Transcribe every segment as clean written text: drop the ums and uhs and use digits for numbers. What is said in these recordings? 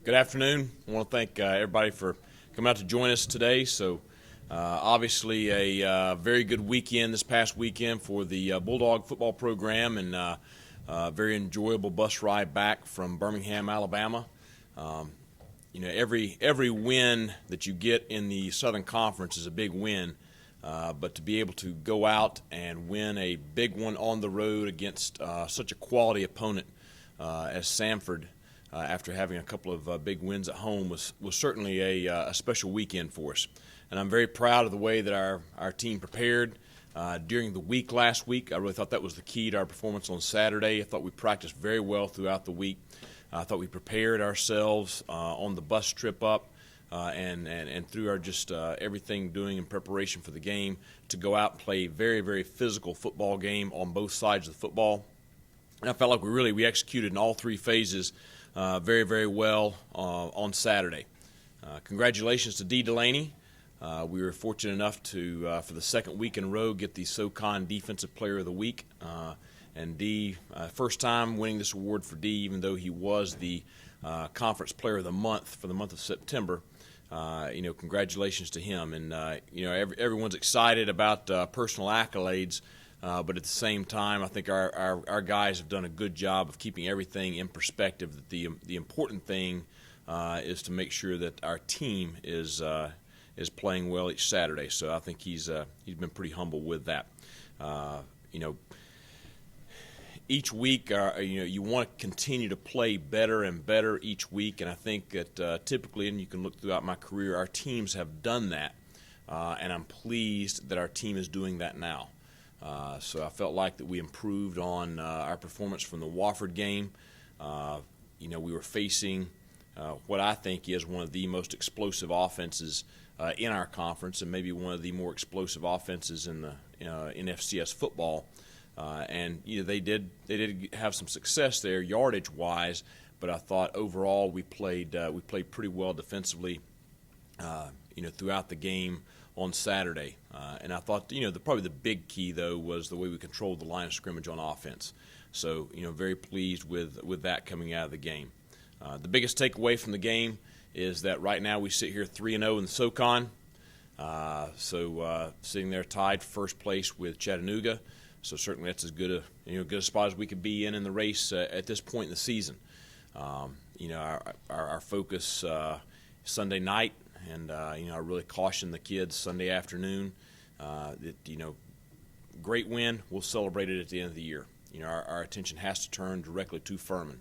Good afternoon. I want to thank everybody for coming out to join us today. Obviously a very good weekend this past weekend for the Bulldog football program, and very enjoyable bus ride back from Birmingham, Alabama. Every win that you get in the Southern Conference is a big win, but to be able to go out and win a big one on the road against such a quality opponent as Samford, after having a couple of big wins at home, was certainly a special weekend for us. And I'm very proud of the way that our team prepared during the week last week. I really thought that was the key to our performance on Saturday. I thought we practiced very well throughout the week. I thought we prepared ourselves on the bus trip up and through our everything doing in preparation for the game to go out and play a very, very physical football game on both sides of the football. And I felt like we executed in all three phases very, very well on Saturday. Congratulations to Dee Delaney. We were fortunate enough to, for the second week in a row, get the SoCon Defensive Player of the Week. And Dee, first time winning this award for Dee, even though he was the Conference Player of the Month for the month of September. Congratulations to him. And, everyone's excited about personal accolades. But at the same time, I think our guys have done a good job of keeping everything in perspective. That the important thing is to make sure that our team is playing well each Saturday. So I think he's been pretty humble with that. Each week, you want to continue to play better and better each week, and I think that typically, and you can look throughout my career, our teams have done that, and I'm pleased that our team is doing that now. So I felt like that we improved on our performance from the Wofford game. We were facing what I think is one of the most explosive offenses in our conference, and maybe one of the more explosive offenses in the in FCS football. They did have some success there yardage-wise, but I thought overall we played pretty well defensively. Throughout the game on Saturday. And I thought, probably the big key, though, was the way we controlled the line of scrimmage on offense. So, very pleased with that coming out of the game. The biggest takeaway from the game is that right now we sit here 3-0 in the SoCon. Sitting there tied for first place with Chattanooga. So certainly that's as good a spot as we could be in the race at this point in the season. Our focus Sunday night. And, I really caution the kids Sunday afternoon that, great win, we'll celebrate it at the end of the year. Our attention has to turn directly to Furman.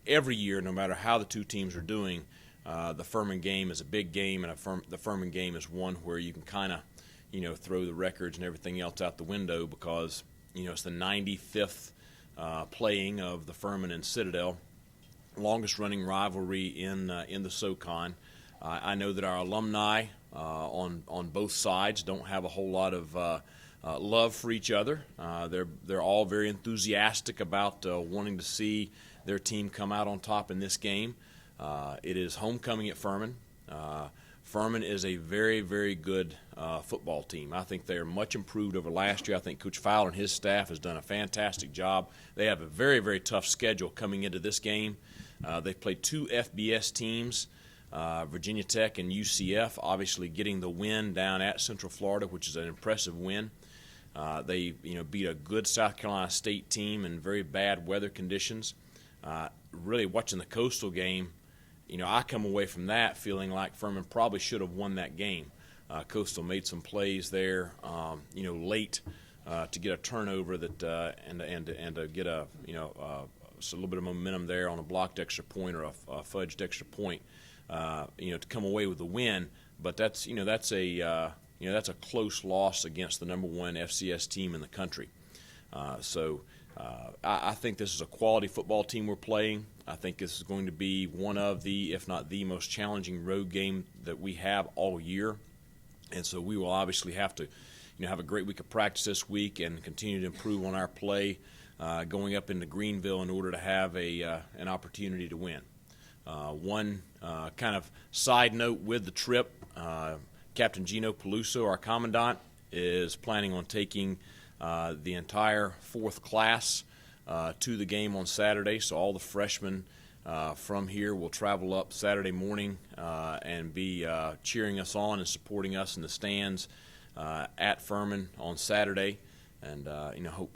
Every year, no matter how the two teams are doing, the Furman game is a big game, and the Furman game is one where you can kind of, throw the records and everything else out the window because, it's the 95th playing of the Furman and Citadel. Longest-running rivalry in the SoCon. I know that our alumni on both sides don't have a whole lot of love for each other. They're all very enthusiastic about wanting to see their team come out on top in this game. It is homecoming at Furman. Furman is a very, very good football team. I think they are much improved over last year. I think Coach Fowler and his staff has done a fantastic job. They have a very, very tough schedule coming into this game. They've played two FBS teams, Virginia Tech and UCF, obviously getting the win down at Central Florida, which is an impressive win. They beat a good South Carolina State team in very bad weather conditions. Really watching the Coastal game, I come away from that feeling like Furman probably should have won that game. Coastal made some plays there, late to get a turnover that and to get a little bit of momentum there on a blocked extra point or a fudged extra point, to come away with the win. But that's a close loss against the number one FCS team in the country. I think this is a quality football team we're playing. I think this is going to be one of the, if not the most challenging road game that we have all year. And so we will obviously have to, have a great week of practice this week and continue to improve on our play going up into Greenville in order to have an opportunity to win. One kind of side note with the trip, Captain Gino Peluso, our commandant, is planning on taking the entire fourth class to the game on Saturday. So all the freshmen from here will travel up Saturday morning and be cheering us on and supporting us in the stands at Furman on Saturday. And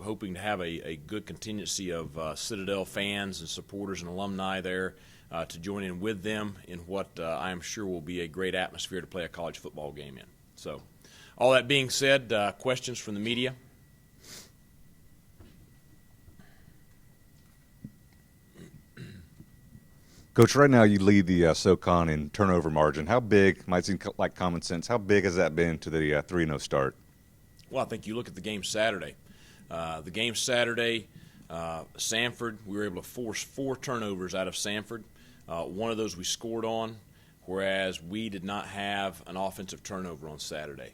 hoping to have a good contingency of Citadel fans and supporters and alumni there to join in with them in what I am sure will be a great atmosphere to play a college football game in. So, all that being said, questions from the media? Coach, right now you lead the SoCon in turnover margin. How big, might seem like common sense, how big has that been to the 3-0 start? Well, I think you look at the game Saturday. Samford, we were able to force 4 turnovers out of Samford. One of those we scored on, whereas we did not have an offensive turnover on Saturday.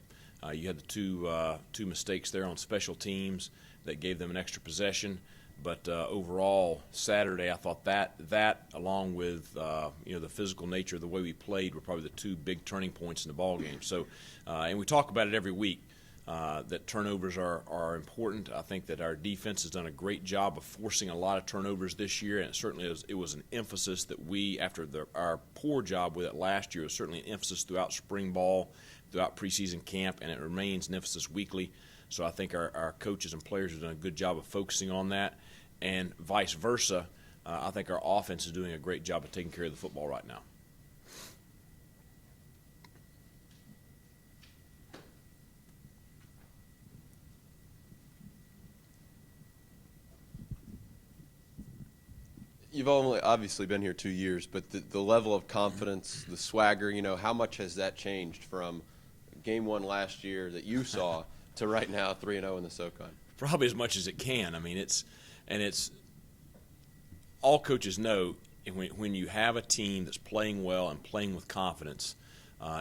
You had the two mistakes there on special teams that gave them an extra possession. But overall, Saturday, I thought that along with the physical nature of the way we played were probably the 2 big turning points in the ball game. So, and we talk about it every week. That turnovers are important. I think that our defense has done a great job of forcing a lot of turnovers this year, and it was an emphasis that we, after our poor job with it last year, was certainly an emphasis throughout spring ball, throughout preseason camp, and it remains an emphasis weekly. So I think our coaches and players have done a good job of focusing on that, and vice versa. I think our offense is doing a great job of taking care of the football right now. You've only obviously been here 2 years, but the level of confidence, the swagger, how much has that changed from game 1 last year that you saw to right now 3-0 in the SoCon? Probably as much as it can. I mean, it's all coaches know when you have a team that's playing well and playing with confidence,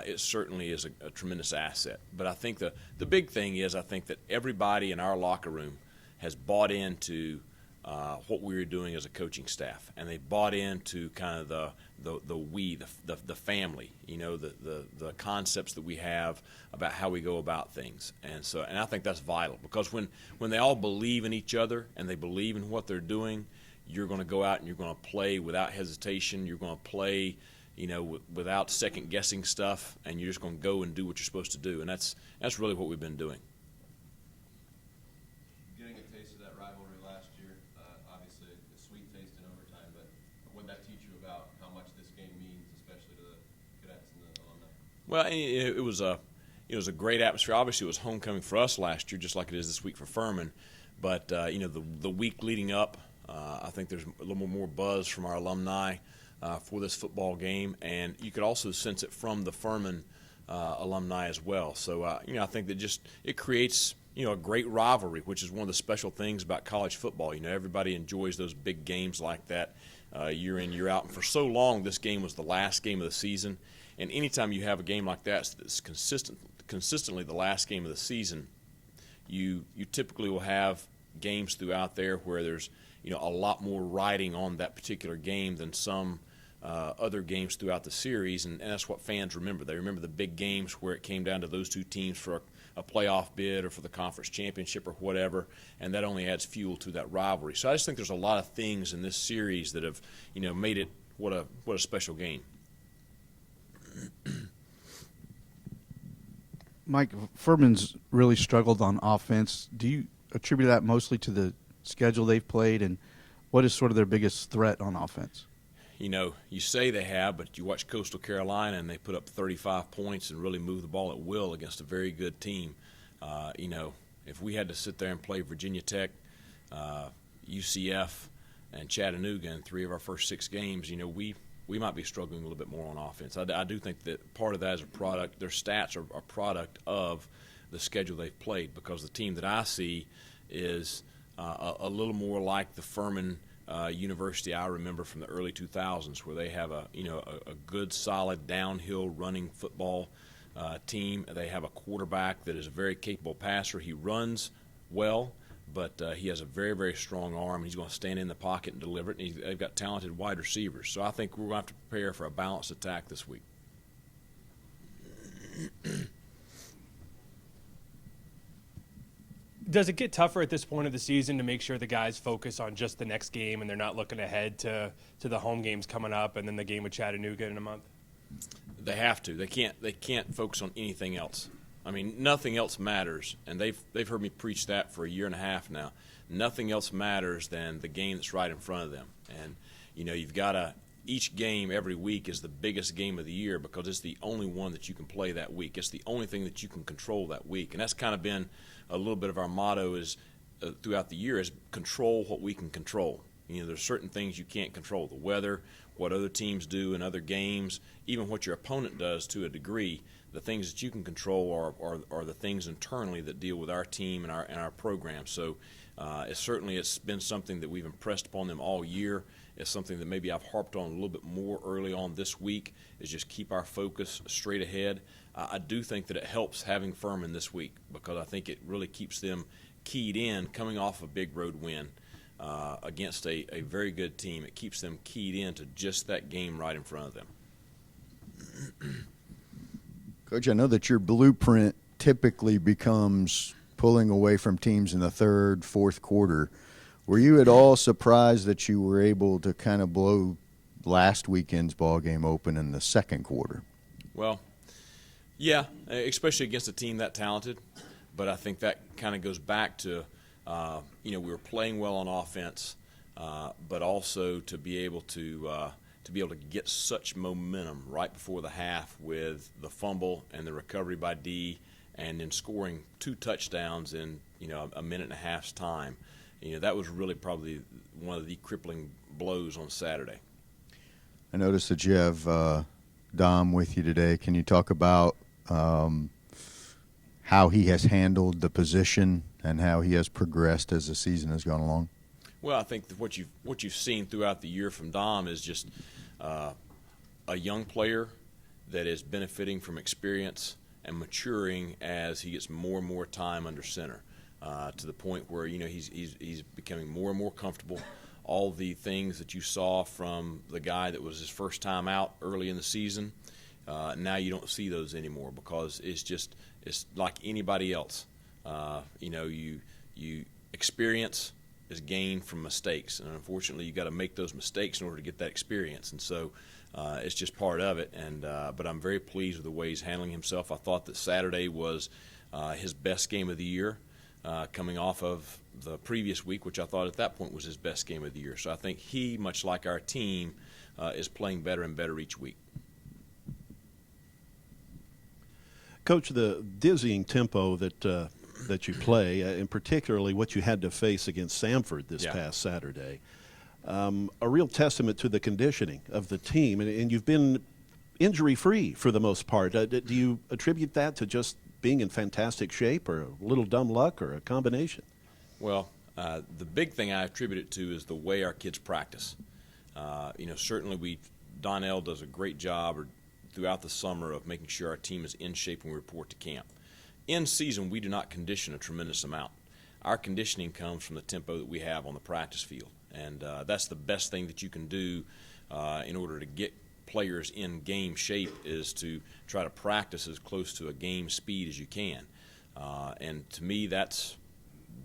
it certainly is a tremendous asset. But I think the big thing is I think that everybody in our locker room has bought into what we were doing as a coaching staff, and they bought into kind of the family, the concepts that we have about how we go about things, and I think that's vital, because when they all believe in each other and they believe in what they're doing, you're going to go out and you're going to play without hesitation. You're going to play, without second guessing stuff, and you're just going to go and do what you're supposed to do, and that's really what we've been doing. Well, it was a great atmosphere. Obviously, it was homecoming for us last year, just like it is this week for Furman. But the week leading up, I think there's a little more buzz from our alumni for this football game, and you could also sense it from the Furman alumni as well. So I think that it creates a great rivalry, which is one of the special things about college football. Everybody enjoys those big games like that year in, year out. And for so long, this game was the last game of the season. And anytime you have a game like that that's consistently the last game of the season, you typically will have games throughout there where there's a lot more riding on that particular game than some other games throughout the series, and that's what fans remember. They remember the big games where it came down to those 2 teams for a playoff bid or for the conference championship or whatever, and that only adds fuel to that rivalry. So I just think there's a lot of things in this series that have made it what a special game. Mike, Furman's really struggled on offense. Do you attribute that mostly to the schedule they've played, and what is sort of their biggest threat on offense? You say they have, but you watch Coastal Carolina and they put up 35 points and really move the ball at will against a very good team. If we had to sit there and play Virginia Tech, UCF, and Chattanooga in 3 of our first 6 games, we might be struggling a little bit more on offense. I do think that part of that is a product. Their stats are a product of the schedule they've played, because the team that I see is a little more like the Furman University I remember from the early 2000s, where they have a good, solid, downhill running football team. They have a quarterback that is a very capable passer. He runs well, but he has a very, very strong arm. He's going to stand in the pocket and deliver it, and they've got talented wide receivers. So I think we're going to have to prepare for a balanced attack this week. Does it get tougher at this point of the season to make sure the guys focus on just the next game and they're not looking ahead to the home games coming up and then the game with Chattanooga in a month? They have to. They can't focus on anything else. I mean, nothing else matters, and they've heard me preach that for a year and a half now. Nothing else matters than the game that's right in front of them. And you've got to. Each game every week is the biggest game of the year because it's the only one that you can play that week. It's the only thing that you can control that week, and that's kind of been a little bit of our motto is throughout the year is control what we can control. There's certain things you can't control: the weather, what other teams do in other games, even what your opponent does to a degree. The things that you can control are the things internally that deal with our team and our program. So it's been something that we've impressed upon them all year. It's something that maybe I've harped on a little bit more early on this week, is just keep our focus straight ahead. I do think that it helps having Furman this week because I think it really keeps them keyed in coming off a big road win against a very good team. It keeps them keyed in to just that game right in front of them. Coach, I know that your blueprint typically becomes pulling away from teams in the third, fourth quarter. Were you at all surprised that you were able to kind of blow last weekend's ball game open in the second quarter? Well, yeah, especially against a team that talented. But I think that kind of goes back to, we were playing well on offense, but also to be able to get such momentum right before the half with the fumble and the recovery by D, and then scoring 2 touchdowns in a minute and a half's time. That was really probably one of the crippling blows on Saturday. I noticed that you have Dom with you today. Can you talk about how he has handled the position and how he has progressed as the season has gone along? Well, I think that what you've seen throughout the year from Dom is just a young player that is benefiting from experience and maturing as he gets more and more time under center, to the point where he's becoming more and more comfortable. All the things that you saw from the guy that was his first time out early in the season, now you don't see those anymore because it's like anybody else. You experience is gained from mistakes, and unfortunately you got to make those mistakes in order to get that experience, and so it's just part of it. And but I'm very pleased with the way he's handling himself. I thought that Saturday was his best game of the year, coming off of the previous week, which I thought at that point was his best game of the year. So I think he, much like our team, is playing better and better each week. Coach, the dizzying tempo that you play, and particularly what you had to face against Samford this past Saturday, a real testament to the conditioning of the team. And you've been injury-free for the most part. Do you attribute that to just being in fantastic shape, or a little dumb luck, or a combination? Well, the big thing I attribute it to is the way our kids practice. Certainly Donnell does a great job throughout the summer of making sure our team is in shape when we report to camp. In season, we do not condition a tremendous amount. Our conditioning comes from the tempo that we have on the practice field, and that's the best thing that you can do in order to get players in game shape, is to try to practice as close to a game speed as you can. And to me, that's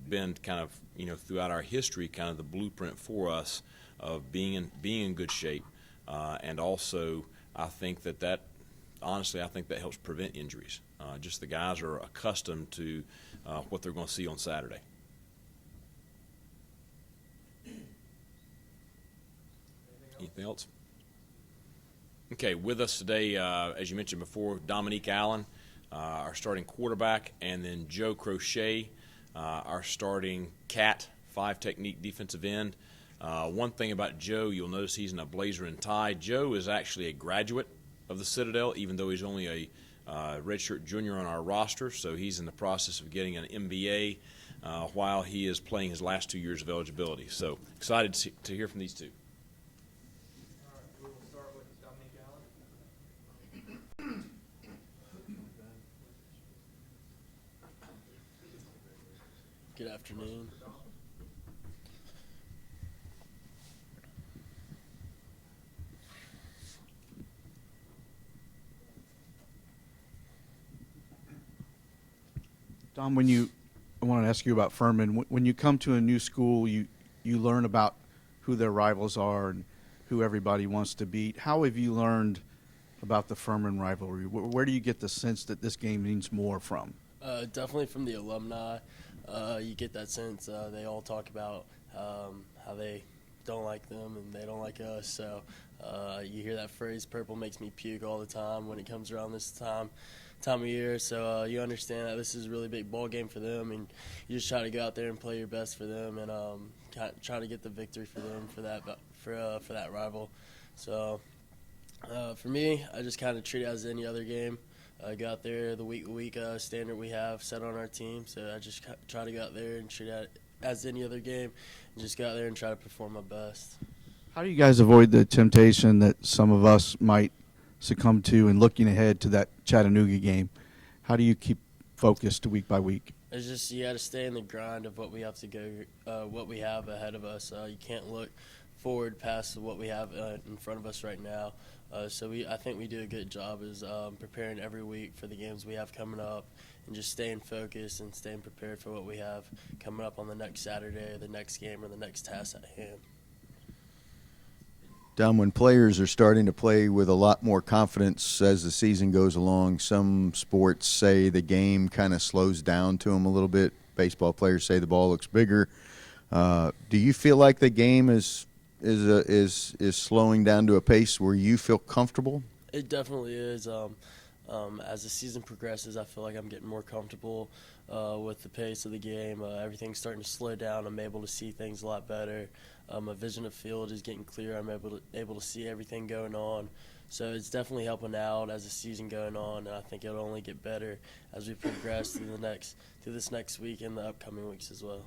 been kind of, throughout our history, kind of the blueprint for us of being in good shape. And also, I think that honestly, I think that helps prevent injuries. Just the guys are accustomed to what they're going to see on Saturday. Anything else? Okay, with us today, as you mentioned before, Dominique Allen, our starting quarterback, and then Joe Crochet, our starting cat, 5-technique defensive end. One thing about Joe, you'll notice he's in a blazer and tie. Joe is actually a graduate of the Citadel, even though he's only a redshirt junior on our roster, so he's in the process of getting an MBA while he is playing his last 2 years of eligibility. So excited to hear from these two. All right, we will start with Dominique Allen. Good afternoon. Dom, when you I want to ask you about Furman. When you come to a new school, you learn about who their rivals are and who everybody wants to beat. How have you learned about the Furman rivalry? Where do you get the sense that this game means more from? Definitely from the alumni. You get that sense. They all talk about how they don't like them and they don't like us. So you hear that phrase, "Purple makes me puke," all the time when it comes around this time of year. So you understand that this is a really big ball game for them, and you just try to go out there and play your best for them and try to get the victory for them for that rival. So for me, I just kind of treat it as any other game. Go out there, the week standard we have set on our team. So I just try to go out there and treat it as any other game, and just go out there and try to perform my best. How do you guys avoid the temptation that some of us might succumb to in looking ahead to that Chattanooga game? How do you keep focused week by week? It's just you got to stay in the grind of what we have to go, what we have ahead of us. You can't look forward past what we have in front of us right now. So I think we do a good job is preparing every week for the games we have coming up, and just staying focused and staying prepared for what we have coming up on the next Saturday, the next game, or the next task at hand. Dom, when players are starting to play with a lot more confidence as the season goes along, some sports say the game kind of slows down to them a little bit. Baseball players say the ball looks bigger. Do you feel like the game is slowing down to a pace where you feel comfortable? It definitely is. As the season progresses, I feel like I'm getting more comfortable with the pace of the game. Everything's starting to slow down. I'm able to see things a lot better. My vision of field is getting clear. I'm able to see everything going on. So it's definitely helping out as the season going on, and I think it'll only get better as we progress through this next week and the upcoming weeks as well.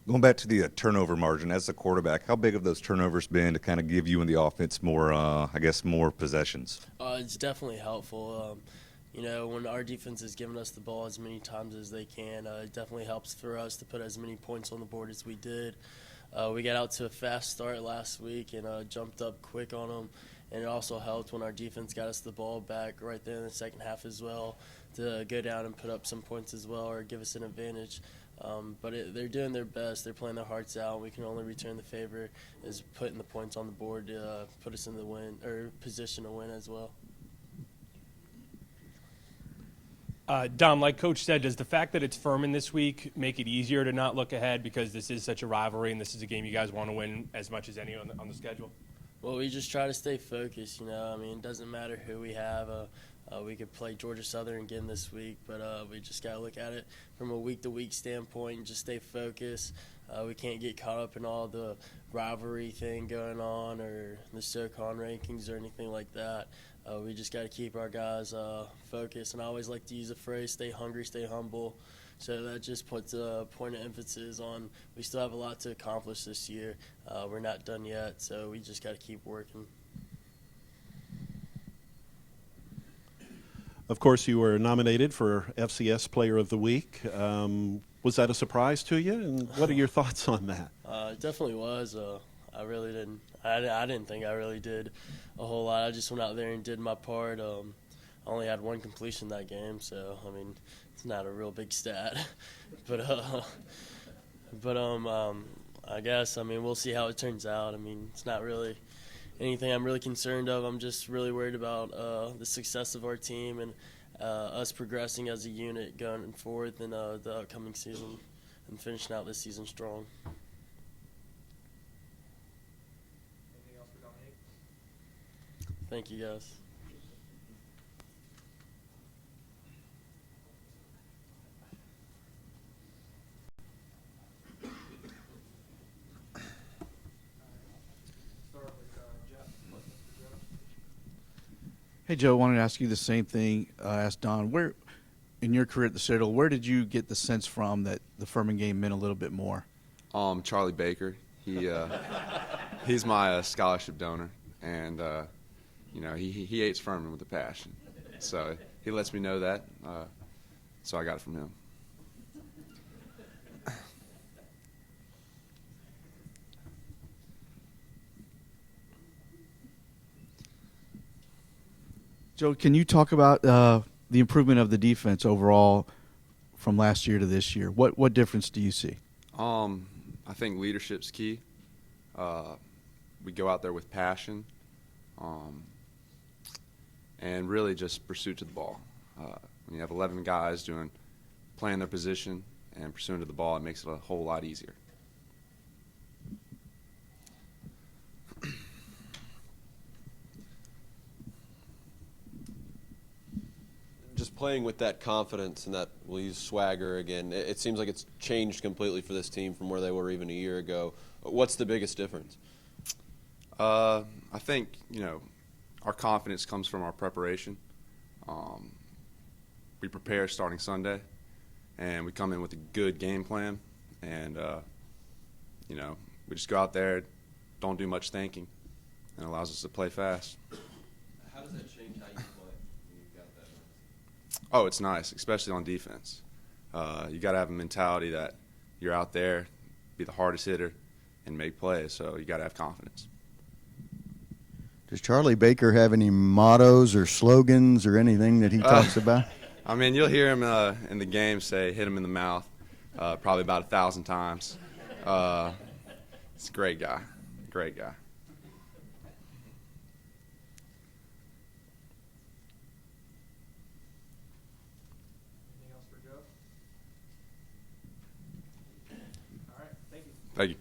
Going back to the turnover margin, as a quarterback, how big have those turnovers been to kind of give you and the offense more, more possessions? It's definitely helpful. When our defense is giving us the ball as many times as they can, it definitely helps for us to put as many points on the board as we did. We got out to a fast start last week and jumped up quick on them, and it also helped when our defense got us the ball back right there in the second half as well to go down and put up some points as well or give us an advantage. But they're doing their best. They're playing their hearts out. We can only return the favor is putting the points on the board to put us in the win or position to win as well. Dom, like Coach said, does the fact that it's Furman this week make it easier to not look ahead because this is such a rivalry and this is a game you guys want to win as much as any on the schedule? Well, we just try to stay focused. It doesn't matter who we have. We could play Georgia Southern again this week, but we just got to look at it from a week-to-week standpoint and just stay focused. We can't get caught up in all the rivalry thing going on or the SoCon rankings or anything like that. We just got to keep our guys focused. And I always like to use the phrase, stay hungry, stay humble. So that just puts a point of emphasis on we still have a lot to accomplish this year. We're not done yet, so we just got to keep working. Of course, you were nominated for FCS Player of the Week. Was that a surprise to you? And what are your thoughts on that? It definitely was. I really didn't. I didn't think I really did a whole lot. I just went out there and did my part. I only had one completion that game, so it's not a real big stat. but I guess we'll see how it turns out. It's not really anything I'm really concerned of. I'm just really worried about the success of our team and us progressing as a unit going forward in the upcoming season and finishing out this season strong. Anything else for Dominique? Thank you, guys. Hey, Joe, I wanted to ask you the same thing I asked Don. Where, in your career at the Citadel, where did you get the sense from that the Furman game meant a little bit more? Charlie Baker. He's my scholarship donor, and he hates Furman with a passion. So he lets me know that. So I got it from him. Joe, can you talk about the improvement of the defense overall from last year to this year? What difference do you see? I think leadership's key. We go out there with passion, and really just pursuit to the ball. When you have 11 guys playing their position and pursuing to the ball, it makes it a whole lot easier. Just playing with that confidence and that, we'll use swagger again, it seems like it's changed completely for this team from where they were even a year ago. What's the biggest difference? I think, our confidence comes from our preparation. We prepare starting Sunday, and we come in with a good game plan, and, we just go out there, don't do much thinking, and it allows us to play fast. How does that change how you play when you've got that? Oh, it's nice, especially on defense. You got to have a mentality that you're out there, be the hardest hitter, and make plays, so you got to have confidence. Does Charlie Baker have any mottos or slogans or anything that he talks about? I mean, you'll hear him in the game say, hit him in the mouth, probably about 1,000 times. He's a great guy, great guy. Anything else for Joe? All right, thank you. Thank you.